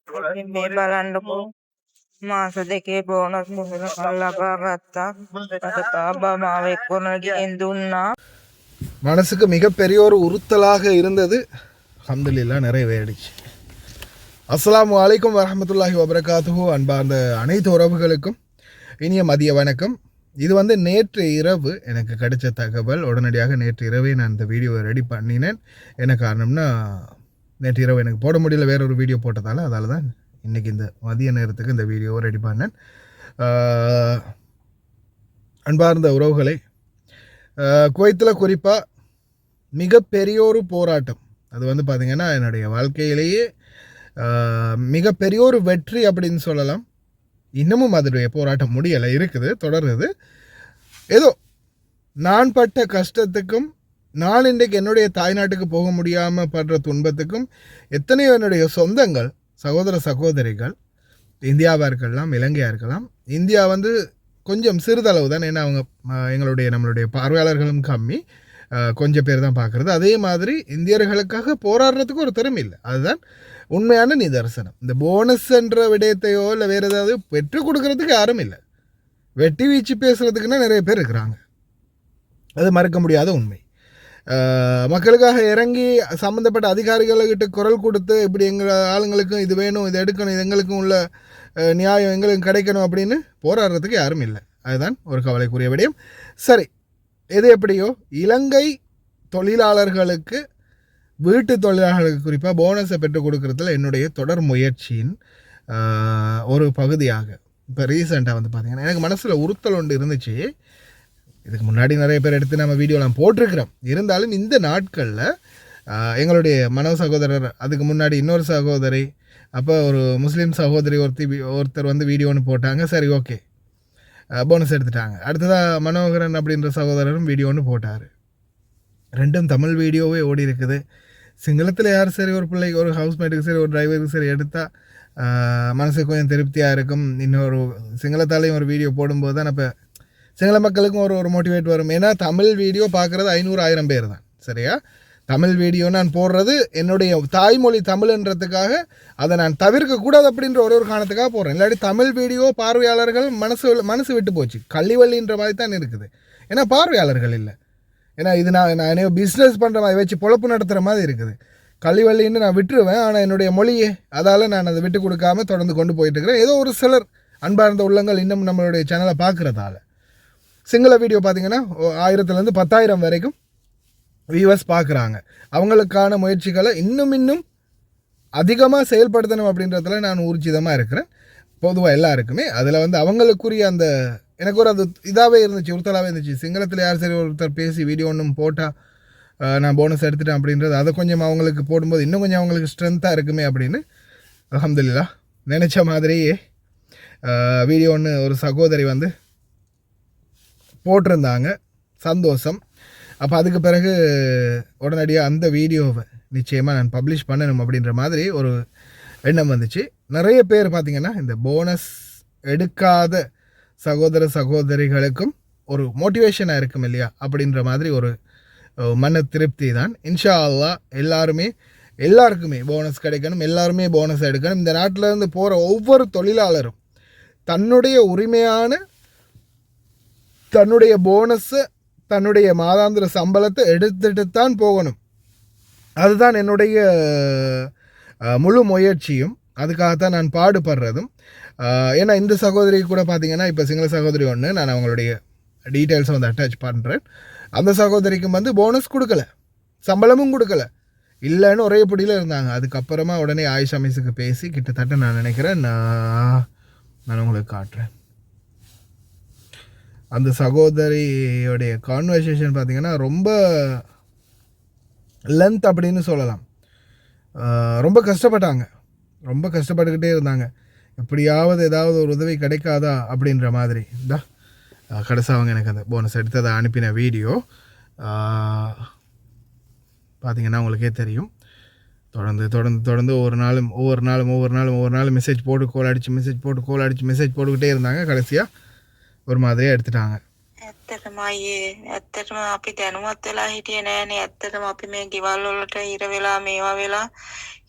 මේ බලන්නකෝ මාස දෙකේ බෝනස් මුහුණක් ලබා ගත්තා. අද තාබා මාව එක්කොන ගිහින් දුන්නා. மனசுக்கு மிகப்பெரிய ஒரு உறுத்தலாக இருந்தது. அல்ஹம்துலில்லாஹ் நிறைவேறிடுச்சு. அஸ்ஸலாமு அலைக்கும் வரஹ்மத்துல்லாஹி வபரகாத்துஹு. அன்பார்ந்த அனைத்து உறவுகளுக்கும் இனிய மதிய வணக்கம். இது வந்து நேற்று இரவு எனக்கு கிடைச்ச தகவல். உடனடியாக நேற்று இரவே நான் இந்த வீடியோவை ரெடி பண்ணினேன். என்ன காரணம்னா, நேற்று இரவு எனக்கு போட முடியல, வேறொரு வீடியோ போட்டதால். அதால் தான் இன்றைக்கி இந்த மதிய நேரத்துக்கு இந்த வீடியோவை ரெடி பண்ணேன். அன்பார்ந்த உறவுகளை, குவைத்தில் குறிப்பாக மிகப்பெரிய ஒரு போராட்டம், அது வந்து பார்த்திங்கன்னா என்னுடைய வாழ்க்கையிலேயே மிகப்பெரிய ஒரு வெற்றி அப்படின்னு சொல்லலாம். இன்னமும் அதனுடைய போராட்டம் முடியலை, இருக்குது, தொடருது. ஏதோ நான் பட்ட கஷ்டத்துக்கும், நான் இன்றைக்கு என்னுடைய தாய்நாட்டுக்கு போக முடியாமல் படுற துன்பத்துக்கும் எத்தனையோ என்னுடைய சொந்தங்கள், சகோதர சகோதரிகள், இந்தியாவாக இருக்கலாம், இலங்கையாக இருக்கலாம். இந்தியா வந்து கொஞ்சம் சிறிதளவு தான், ஏன்னா அவங்க நம்மளுடைய பார்வையாளர்களும் கம்மி, கொஞ்சம் பேர் தான் பார்க்குறது. அதே மாதிரி இந்தியர்களுக்காக போராடுறதுக்கு ஒரு திறமை இல்லை. அதுதான் உண்மையான நிதர்சனம். இந்த போனஸ் என்ற விடயத்தையோ இல்லை வேறு ஏதாவது பெற்றுக் கொடுக்கறதுக்கு யாரும் இல்லை. வெட்டி வீச்சு பேசுகிறதுக்குன்னா நிறைய பேர் இருக்கிறாங்க, அது மறக்க முடியாத உண்மை. மக்களுக்காக இறங்கி சம்மந்தப்பட்ட அதிகாரிகள்கிட்ட குரல் கொடுத்து, இப்படி எங்கள் ஆளுங்களுக்கும் இது வேணும், இது எடுக்கணும், இது எங்களுக்கும் உள்ள நியாயம் எங்களுக்கு கிடைக்கணும் அப்படின்னு போராடுறதுக்கு யாரும் இல்லை. அதுதான் ஒரு கவலைக்குரிய விடயம். சரி, எது எப்படியோ இலங்கை தொழிலாளர்களுக்கு, வீட்டு தொழிலாளர்களுக்கு குறிப்பாக போனஸை பெற்றுக் கொடுக்குறதுல என்னுடைய தொடர் முயற்சியின் ஒரு பகுதியாக இப்போ ரீசெண்டாக வந்து பார்த்திங்கன்னா எனக்கு மனசில் உறுத்தல் ஒன்று இருந்துச்சு. இதுக்கு முன்னாடி நிறைய பேர் எடுத்து நம்ம வீடியோலாம் போட்டிருக்கிறோம். இருந்தாலும் இந்த நாட்களில் எங்களுடைய மனோ சகோதரர், அதுக்கு முன்னாடி இன்னொரு சகோதரி, அப்போ ஒரு முஸ்லீம் சகோதரி ஒருத்தர் வந்து வீடியோன்னு போட்டாங்க. சரி, ஓகே, போனஸ் எடுத்துட்டாங்க. அடுத்ததாக மனோகரன் அப்படின்ற சகோதரரும் வீடியோன்னு போட்டார். ரெண்டும் தமிழ் வீடியோவே ஓடி இருக்குது. சிங்களத்தில் யார் சரி, ஒரு பிள்ளைக்கு, ஒரு ஹவுஸ்மேட்டுக்கு சரி, ஒரு டிரைவருக்கு சரி எடுத்தால் மனசுக்கு கொஞ்சம் திருப்தியாக இருக்கும். இன்னொரு சிங்களத்தாலையும் ஒரு வீடியோ போடும்போது தான் இப்போ சிங்கள மக்களுக்கும் ஒரு மோட்டிவேட் வரும். ஏன்னா தமிழ் வீடியோ பார்க்குறது 500,000 பேர் தான், சரியா? தமிழ் வீடியோ நான் போடுறது என்னுடைய தாய்மொழி தமிழ்ன்றதுக்காக, அதை நான் தவிர்க்கக்கூடாது அப்படின்ற ஒரு காரணத்துக்காக போடுறேன். இல்லாட்டி தமிழ் வீடியோ பார்வையாளர்கள் மனசு விட்டு போச்சு, கள்ளிவள்ளின்ற மாதிரி தான் இருக்குது. ஏன்னா பார்வையாளர்கள் இல்லை. ஏன்னா இது நான் பிஸ்னஸ் பண்ணுற மாதிரி வச்சு பொழப்பு நடத்துகிற மாதிரி இருக்குது. கள்ளிவள்ளின்னு நான் விட்டுருவேன், ஆனால் என்னுடைய மொழியே, அதால் நான் அதை விட்டு கொடுக்காமல் தொடர்ந்து கொண்டு போயிட்டுருக்கிறேன். ஏதோ ஒரு சிலர் அன்பார்ந்த உள்ளங்கள் இன்னும் நம்மளுடைய சேனலை பார்க்குறதால சிங்கள வீடியோ பார்த்திங்கன்னா 1000-லேருந்து 10,000 வரைக்கும் வியூவர்ஸ் பார்க்குறாங்க. அவங்களுக்கான முயற்சிகளை இன்னும் அதிகமாக செயல்படுத்தணும் அப்படின்றதுல நான் ஊர்ஜிதமாக இருக்கிறேன். பொதுவாக எல்லாருக்குமே அதில் வந்து அவங்களுக்குரிய அந்த எனக்கு ஒரு அது இதாகவே இருந்துச்சு, உறுத்தலாகவே இருந்துச்சு. சிங்களத்தில் யார் சரி ஒருத்தர் பேசி வீடியோ ஒன்றும் போட்டால் நான் போனஸ் எடுத்துட்டேன் அப்படின்றது, அதை கொஞ்சம் அவங்களுக்கு போடும்போது இன்னும் கொஞ்சம் அவங்களுக்கு ஸ்ட்ரென்த்தாக இருக்குமே அப்படின்னு அல்ஹம்துலில்லாஹ் நினச்ச மாதிரியே வீடியோ ஒன்று ஒரு சகோதரி வந்து போட்டிருந்தாங்க. சந்தோஷம். அப்போ அதுக்கு பிறகு உடனடியாக அந்த வீடியோவை நிச்சயமாக நான் பப்ளிஷ் பண்ணணும் அப்படின்ற மாதிரி ஒரு எண்ணம் வந்துச்சு. நிறைய பேர் பார்த்திங்கன்னா இந்த போனஸ் எடுக்காத சகோதர சகோதரிகளுக்கும் ஒரு மோட்டிவேஷனாக இருக்கும் இல்லையா, அப்படின்ற மாதிரி ஒரு மன திருப்தி தான். இன்ஷா அல்லாஹ் எல்லாருக்குமே போனஸ் கிடைக்கணும், எல்லாருமே போனஸ் எடுக்கணும். இந்த நாட்டில் இருந்து போகிற ஒவ்வொரு தொழிலாளரும் தன்னுடைய உரிமையான தன்னுடைய போனஸை, தன்னுடைய மாதாந்திர சம்பளத்தை எடுத்துட்டு தான் போகணும். அதுதான் என்னுடைய முழு முயற்சியும், அதுக்காகத்தான் நான் பாடுபடுறதும். ஏன்னா இந்த சகோதரி கூட பார்த்திங்கன்னா, இப்போ சிங்கள சகோதரி ஒன்று, நான் அவங்களுடைய டீட்டெயில்ஸை வந்து அட்டாச் பண்ணுறேன். அந்த சகோதரிக்கும் வந்து போனஸ் கொடுக்கல, சம்பளமும் கொடுக்கல, இல்லைன்னு ஒரே பிடியில் இருந்தாங்க. அதுக்கப்புறமா உடனே ஆயிஷா மிஸ்ஸுக்கு பேசி கிட்டத்தட்ட நான் நினைக்கிறேன், நான் உங்களுக்கு காட்டுறேன். அந்த சகோதரியோடைய கான்வர்சேஷன் பார்த்திங்கன்னா ரொம்ப லென்த் அப்படின்னு சொல்லலாம். ரொம்ப கஷ்டப்பட்டாங்க, ரொம்ப கஷ்டப்பட்டுக்கிட்டே இருந்தாங்க. எப்படியாவது ஏதாவது ஒரு உதவி கிடைக்காதா அப்படின்ற மாதிரி தான் கடைசி அவங்க எனக்கு அந்த போனஸ் எடுத்ததை அனுப்பின வீடியோ பார்த்திங்கன்னா உங்களுக்கே தெரியும். தொடர்ந்து ஒவ்வொரு நாளும் மெசேஜ் போட்டு கோல் அடித்து மெசேஜ் போட்டுக்கிட்டே இருந்தாங்க. கடைசியாக ஒரு மாதிரியாக எடுத்துட்டாங்க. ඇත්තටම අයියේ ඇත්තටම අපි දැනුවත් වෙලා හිටියේ නෑනේ. ඇත්තටම අපි මේ ගෙවල් වලට ඉර වෙලා මේවා වෙලා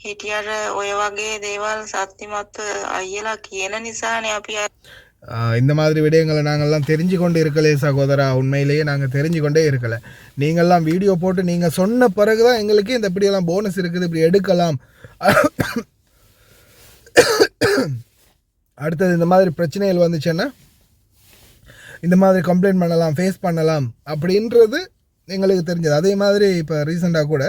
හිටියට ඔය වගේ දේවල් සත්‍යමත්ව අයියලා කියන නිසානේ අපි இந்த மாதிரி விடயங்களை நாங்கள்லாம் தெரிஞ்சு கொண்டு இருக்கலே சகோதரா. உண்மையிலேயே நாங்கள் தெரிஞ்சு கொண்டே இருக்கலை. நீங்கள்லாம் வீடியோ போட்டு நீங்கள் சொன்ன பிறகு தான் எங்களுக்கு இந்த இப்படியெல்லாம் போனஸ் இருக்குது, இப்படி எடுக்கலாம். அடுத்தது இந்த மாதிரி பிரச்சனைகள் வந்துச்சுன்னா இந்த மாதிரி கம்ப்ளைண்ட் பண்ணலாம், ஃபேஸ் பண்ணலாம் அப்படின்றது எங்களுக்கு தெரிஞ்சது. அதே மாதிரி இப்போ ரீசெண்டாக கூட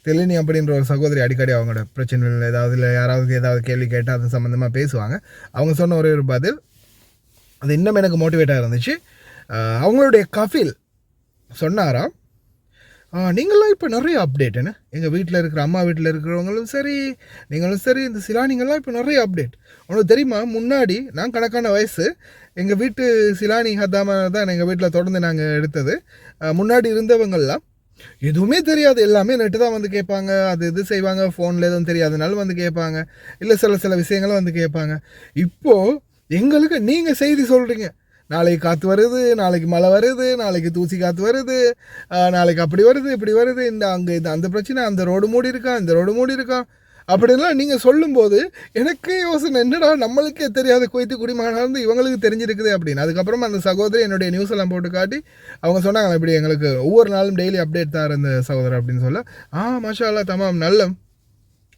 தெளினி அப்படின்ற ஒரு சகோதரி அடிக்கடி அவங்களோட பிரச்சனைகள் ஏதாவது இல்லை ஏதாவது கேள்வி கேட்டால் அது சம்மந்தமாக பேசுவாங்க. அவங்க சொன்ன ஒரே ஒரு பதில் அது இன்னும் எனக்கு மோட்டிவேட்டாக இருந்துச்சு. அவங்களுடைய கஃபில் சொன்னாராம், நீங்களாம் இப்போ நிறைய அப்டேட் என்ன, எங்கள் வீட்டில் இருக்கிற அம்மா வீட்டில் இருக்கிறவங்களும் சரி நீங்களும் சரி இந்த சிலானிங்கெல்லாம் இப்போ நிறைய அப்டேட். உனக்கு தெரியுமா, முன்னாடி நான் கணக்கான வயசு எங்கள் வீட்டு சிலானி ஹத்தாம தான் எங்கள் வீட்டில் தொடர்ந்து நாங்கள் எடுத்தது. முன்னாடி இருந்தவங்கள்லாம் எதுவுமே தெரியாது, எல்லாமே நெட்டு தான் வந்து கேட்பாங்க, அது இது செய்வாங்க, ஃபோனில் எதுவும் தெரியாதனாலும் வந்து கேட்பாங்க, இல்லை சில விஷயங்களும் வந்து கேட்பாங்க. இப்போது எங்களுக்கு நீங்கள் செய்தி சொல்கிறீங்க, நாளைக்கு காற்று வருது, நாளைக்கு மழை வருது, நாளைக்கு தூசி காற்று வருது, நாளைக்கு அப்படி வருது இப்படி வருது, இந்த அங்கே இது அந்த பிரச்சனை, அந்த ரோடு மூடி இருக்கான், இந்த ரோடு மூடி இருக்கான் அப்படின்லாம் நீங்கள் சொல்லும்போது எனக்கு யோசனை, என்னடா நம்மளுக்கே தெரியாத குவைத்து குடிமகனாக இவங்களுக்கு தெரிஞ்சிருக்குது அப்படின்னு. அதுக்கப்புறமா அந்த சகோதரி என்னுடைய நியூஸ் எல்லாம் போட்டு காட்டி அவங்க சொன்னாங்க, இப்படி எங்களுக்கு ஒவ்வொரு நாளும் டெய்லி அப்டேட் தான் இருந்த சகோதரர் அப்படின்னு சொல்ல, மாஷா அல்லா தமாம் நல்ல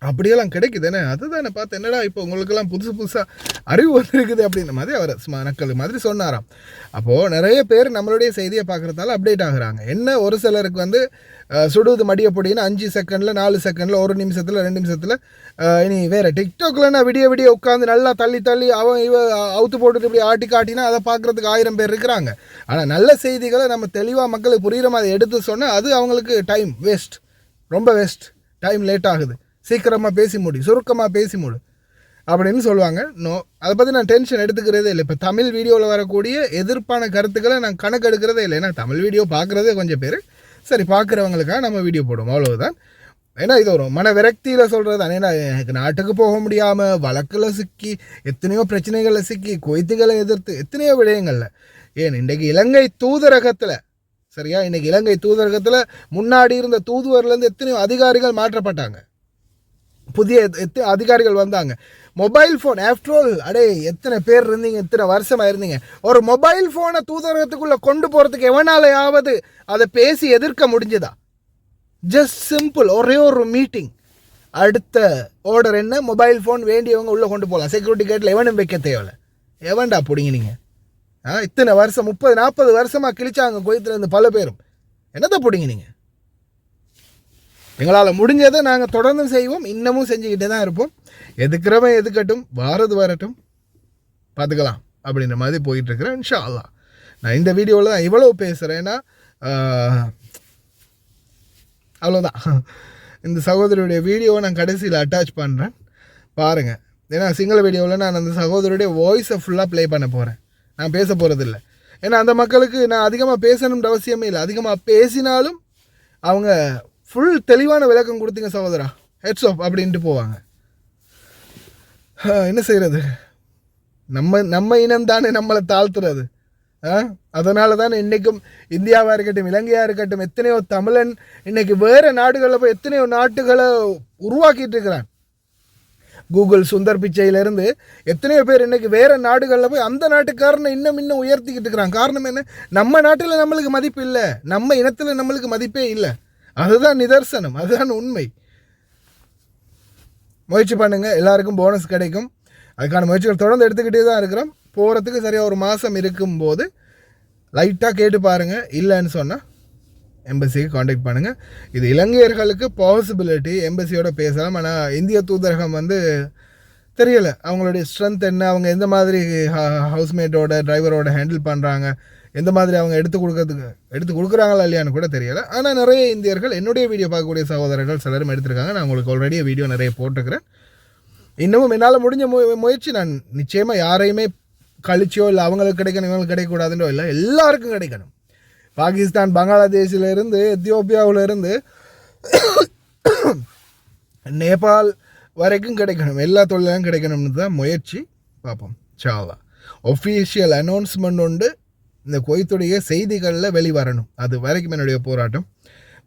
அப்படியெல்லாம் கிடைக்குதுன்னு. அதுதானே பார்த்து என்னடா இப்போ உங்களுக்கெல்லாம் புதுசாக அறிவு வந்திருக்குது அப்படின்ற மாதிரி அவர் நக்கல் மாதிரி சொன்னாராம். அப்போது நிறைய பேர் நம்மளுடைய செய்தியை பார்க்குறதால அப்டேட் ஆகுறாங்க. என்ன ஒரு சிலருக்கு வந்து சுடுவது மடிய பொடின்னு 5 செகண்டில் 4 செகண்டில் 1 நிமிஷத்தில் 2 நிமிஷத்தில் இனி வேறு டிக்டாக்ல நான் விடிய உட்காந்து நல்லா தள்ளி அவன் அவுத்து போட்டுட்டு இப்படி ஆட்டி காட்டினா அதை பார்க்குறதுக்கு 1000 பேர் இருக்கிறாங்க. ஆனால் நல்ல செய்திகளை நம்ம தெளிவாக மக்களுக்கு புரிகிற மாதிரி எடுத்து சொன்னால் அது அவங்களுக்கு டைம் வேஸ்ட், ரொம்ப வேஸ்ட், டைம் லேட் ஆகுது, சீக்கிரமாக பேசி முடி, சுருக்கமாக பேசி முடி அப்படின்னு சொல்லுவாங்க. அதை பற்றி நான் டென்ஷன் எடுத்துக்கிறதே இல்லை. இப்போ தமிழ் வீடியோவில் வரக்கூடிய எதிர்ப்பான கருத்துக்களை நான் கணக்கு எடுக்கிறதே இல்லை. ஏன்னா தமிழ் வீடியோ பார்க்குறதே கொஞ்சம் பேர், சரி பார்க்குறவங்களுக்காக நம்ம வீடியோ போடுவோம், அவ்வளவுதான். ஏன்னா இது ஒரு மன விரக்தியில் சொல்கிறது தான். ஏன்னா எனக்கு நாட்டுக்கு போக முடியாமல் வழக்கில் சிக்கி எத்தனையோ பிரச்சனைகளில் சிக்கி குவைத்துகளை எதிர்த்து எத்தனையோ விடயங்களில், ஏன் இன்றைக்கு இலங்கை தூதரகத்தில் சரியா, இன்றைக்கி இலங்கை தூதரகத்தில் முன்னாடி இருந்த தூதுவர்லேருந்து எத்தனையோ அதிகாரிகள் மாற்றப்பட்டாங்க, புதிய அதிகாரிகள் வந்தாங்க. மொபைல் ஃபோன் ஆஃப்டர் ஆல், எத்தனை பேர் இருந்தீங்க, எத்தனை வருஷமாக இருந்தீங்க, ஒரு மொபைல் ஃபோனை தூதரகத்துக்குள்ளே கொண்டு போகிறதுக்கு எவனாலையாவது அதை பேசி எதிர்க்க முடிஞ்சதா? ஜஸ்ட் சிம்பிள், ஒரே ஒரு மீட்டிங், அடுத்த ஆர்டர் என்ன, மொபைல் ஃபோன் வேண்டியவங்க உள்ளே கொண்டு போகலாம், செக்யூரிட்டி கேட்டில் எவனும் வைக்க தேவையில்லை. எவன்டா பிடிங்க நீங்கள்? இத்தனை வருஷம் 30-40 வருஷமாக கிழிச்சாங்க குவைத்திலேருந்து பல பேரும், என்னத்தை பிடிங்க நீங்கள்? எங்களால் முடிஞ்சதை நாங்கள் தொடர்ந்து செய்வோம், இன்னமும் செஞ்சுக்கிட்டே தான் இருப்போம். எதுக்கிறவன் எதுக்கட்டும், வரட்டும், பார்த்துக்கலாம் அப்படின்ற மாதிரி போயிட்டுருக்கிறேன் இன்ஷா அல்லாஹ். நான் இந்த வீடியோவில் தான் இவ்வளோ பேசுகிறேன்னா அவ்வளோதான். இந்த சகோதரியுடைய வீடியோவை நான் கடைசியில் அட்டாச் பண்ணுறேன் பாருங்கள். ஏன்னா சிங்கள வீடியோவில் நான் அந்த சகோதரியுடைய வாய்ஸை ஃபுல்லாக ப்ளே பண்ண போகிறேன், நான் பேச போகிறதில்ல. ஏன்னா அந்த மக்களுக்கு நான் அதிகமாக பேசணுன்ற அவசியமே இல்லை. அதிகமாக பேசினாலும் அவங்க ஃபுல் தெளிவான விளக்கம் கொடுத்தீங்க சகோதரா, ஹெட்ஸ் ஆஃப் அப்படின்ட்டு போவாங்க. என்ன செய்கிறது, நம்ம இனம் தானே நம்மளை தாழ்த்துறது. அதனால தானே இன்றைக்கும் இந்தியாவாக இருக்கட்டும் இலங்கையாக இருக்கட்டும் எத்தனையோ தமிழன் இன்றைக்கி வேறு நாடுகளில் போய் எத்தனையோ நாட்டுகளை உருவாக்கிட்டு இருக்கிறான். கூகுள் சுந்தர் பிச்சையிலேருந்து எத்தனையோ பேர் இன்றைக்கி வேறு நாடுகளில் போய் அந்த நாட்டுக்காரனை இன்னும் உயர்த்திக்கிட்டு இருக்கிறான். காரணம் என்ன, நம்ம நாட்டில் நம்மளுக்கு மதிப்பு இல்லை, நம்ம இனத்தில் நம்மளுக்கு மதிப்பே இல்லை. அதுதான் நிதர்சனம், அதுதான் உண்மை. முயற்சி பண்ணுங்கள், எல்லாருக்கும் போனஸ் கிடைக்கும். அதுக்கான முயற்சிகள் தொடர்ந்து எடுத்துக்கிட்டே தான் இருக்கிறோம். போகிறதுக்கு சரியாக ஒரு மாதம் இருக்கும்போது லைட்டாக கேட்டு பாருங்கள், இல்லைன்னு சொன்னால் எம்பசிக்கு காண்டாக்ட் பண்ணுங்கள். இது இலங்கையர்களுக்கு பாசிபிலிட்டி, எம்பசியோட பேசலாம். ஆனால் இந்திய தூதரகம் வந்து தெரியலை அவங்களுடைய ஸ்ட்ரென்த் என்ன, அவங்க எந்த மாதிரி ஹவுஸ்மேட்டோட டிரைவரோட ஹேண்டில் பண்ணுறாங்க, எந்த மாதிரி அவங்க எடுத்து கொடுக்குறாங்களா இல்லையான்னு கூட தெரியலை. ஆனால் நிறைய இந்தியர்கள் என்னுடைய வீடியோ பார்க்கக்கூடிய சகோதரர்கள் சிலரும் எடுத்திருக்காங்க. நான் உங்களுக்கு ஆல்ரெடி வீடியோ நிறைய போட்டுக்கிறேன். இன்னமும் என்னால் முடிஞ்ச முயற்சி நான் நிச்சயமாக யாரையுமே கழிச்சோ இல்லை அவங்களுக்கு கிடைக்கணும் இவங்களுக்கு கிடைக்கக்கூடாதுன்றோ இல்லை, எல்லாருக்கும் கிடைக்கணும். பாகிஸ்தான், பங்களாதேஷிலேருந்து, எத்தியோப்பியாவிலேருந்து நேபாள் வரைக்கும் கிடைக்கணும், எல்லா தொழிலும் கிடைக்கணும்னு தான் முயற்சி. பார்ப்போம் இன்ஷா அல்லாஹ். ஒஃபிஷியல் அனௌன்ஸ்மெண்ட் உண்டு, இந்த குவைத்துடைய செய்திகளில் வெளிவரணும். அது வரைக்கும் என்னுடைய போராட்டம்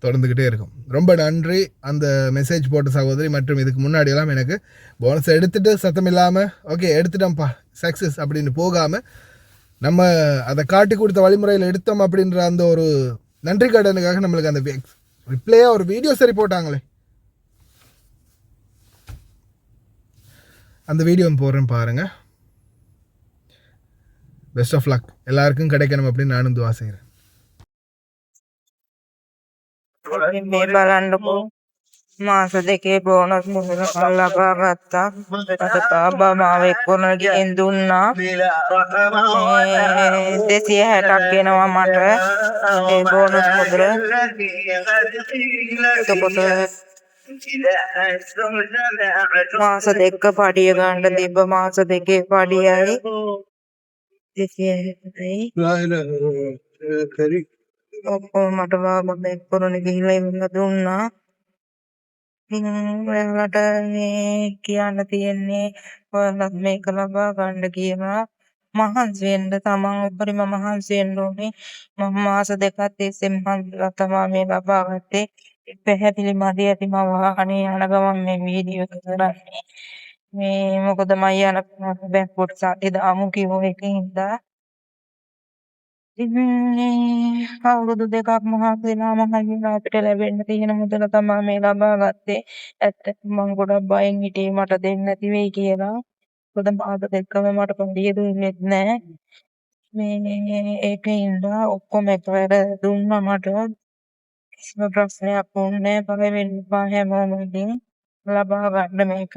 தொடர்ந்துக்கிட்டே இருக்கும். ரொம்ப நன்றி அந்த மெசேஜ் போட்ட சகோதரி. மற்றும் இதுக்கு முன்னாடியெல்லாம் எனக்கு போனஸ் எடுத்துகிட்டு சத்தம் இல்லாமல் ஓகே எடுத்துட்டோம்ப்பா சக்ஸஸ் அப்படின்னு போகாமல் நம்ம அதை காட்டி கொடுத்த வழிமுறையில் எடுத்தோம் அப்படின்ற அந்த ஒரு நன்றி கடனுக்காக நம்மளுக்கு அந்த ரிப்ளையாக ஒரு வீடியோ சரி போட்டாங்களே, அந்த வீடியோ போடுறேன் பாருங்கள். பெஸ்ட் ஆஃப் லக் எல்லாருக்கும் கிடைக்கணும் அப்படின்னு நானும் துவா செய்கிறேன். මාස දෙකේ බෝනස් මුදල ලබා ගත්තා. අද තාබා මාව එක්කොනගෙන් දුන්නා. 260ක් එනවා මට ඒ බෝනස් මුදල. එතකොට මාස දෙක පඩිය ගන්න තිබ්බ මාස දෙකේ පඩියයි 260යි ඔක්කොම මට මම එක්කොනට ගිහිල්ලා ඉවරලා දුන්නා. ඔයාලට මේ කියන්න තියෙන්නේ ඔයාලත් මේක ලබා ගන්න කියලා මහන්සි වෙන්න තමන් උපරිම මහන්සි වෙන්න ඕනේ. මම මාස දෙකක් තිස්සේ මහන්සිලා තමයි මේ ලබා ගත්තේ. පැහැදිලි මදි ඇති මම වාහනේ යන ගමන් මේ වීඩියෝ එක කරන්නේ. මේ මොකද මම යන බැංකුවට සල්ලි දාමු කිව්ව එකකින්දා අවුරුදු දෙකක් මහන්සිලා අපිට ලැබෙන්න තියෙන මුදල තමයි මේ ලබා ගත්තේ. ඇත්තටම මම ගොඩක් බයෙන් හිටියේ මට දෙන්න නැති වෙයි කියලා. මොකද මාස දෙකම මට පඩිය දුන්නෙත් නැහැ. මේ ඒකින්ද ඔක්කොම එකවර දුන්නා මට. කිසිම ප්‍රශ්නයක් වුණේ නැහැ. බය වෙන්න එපා හැමෝම ඉතින් ලබා ගන්න මේක.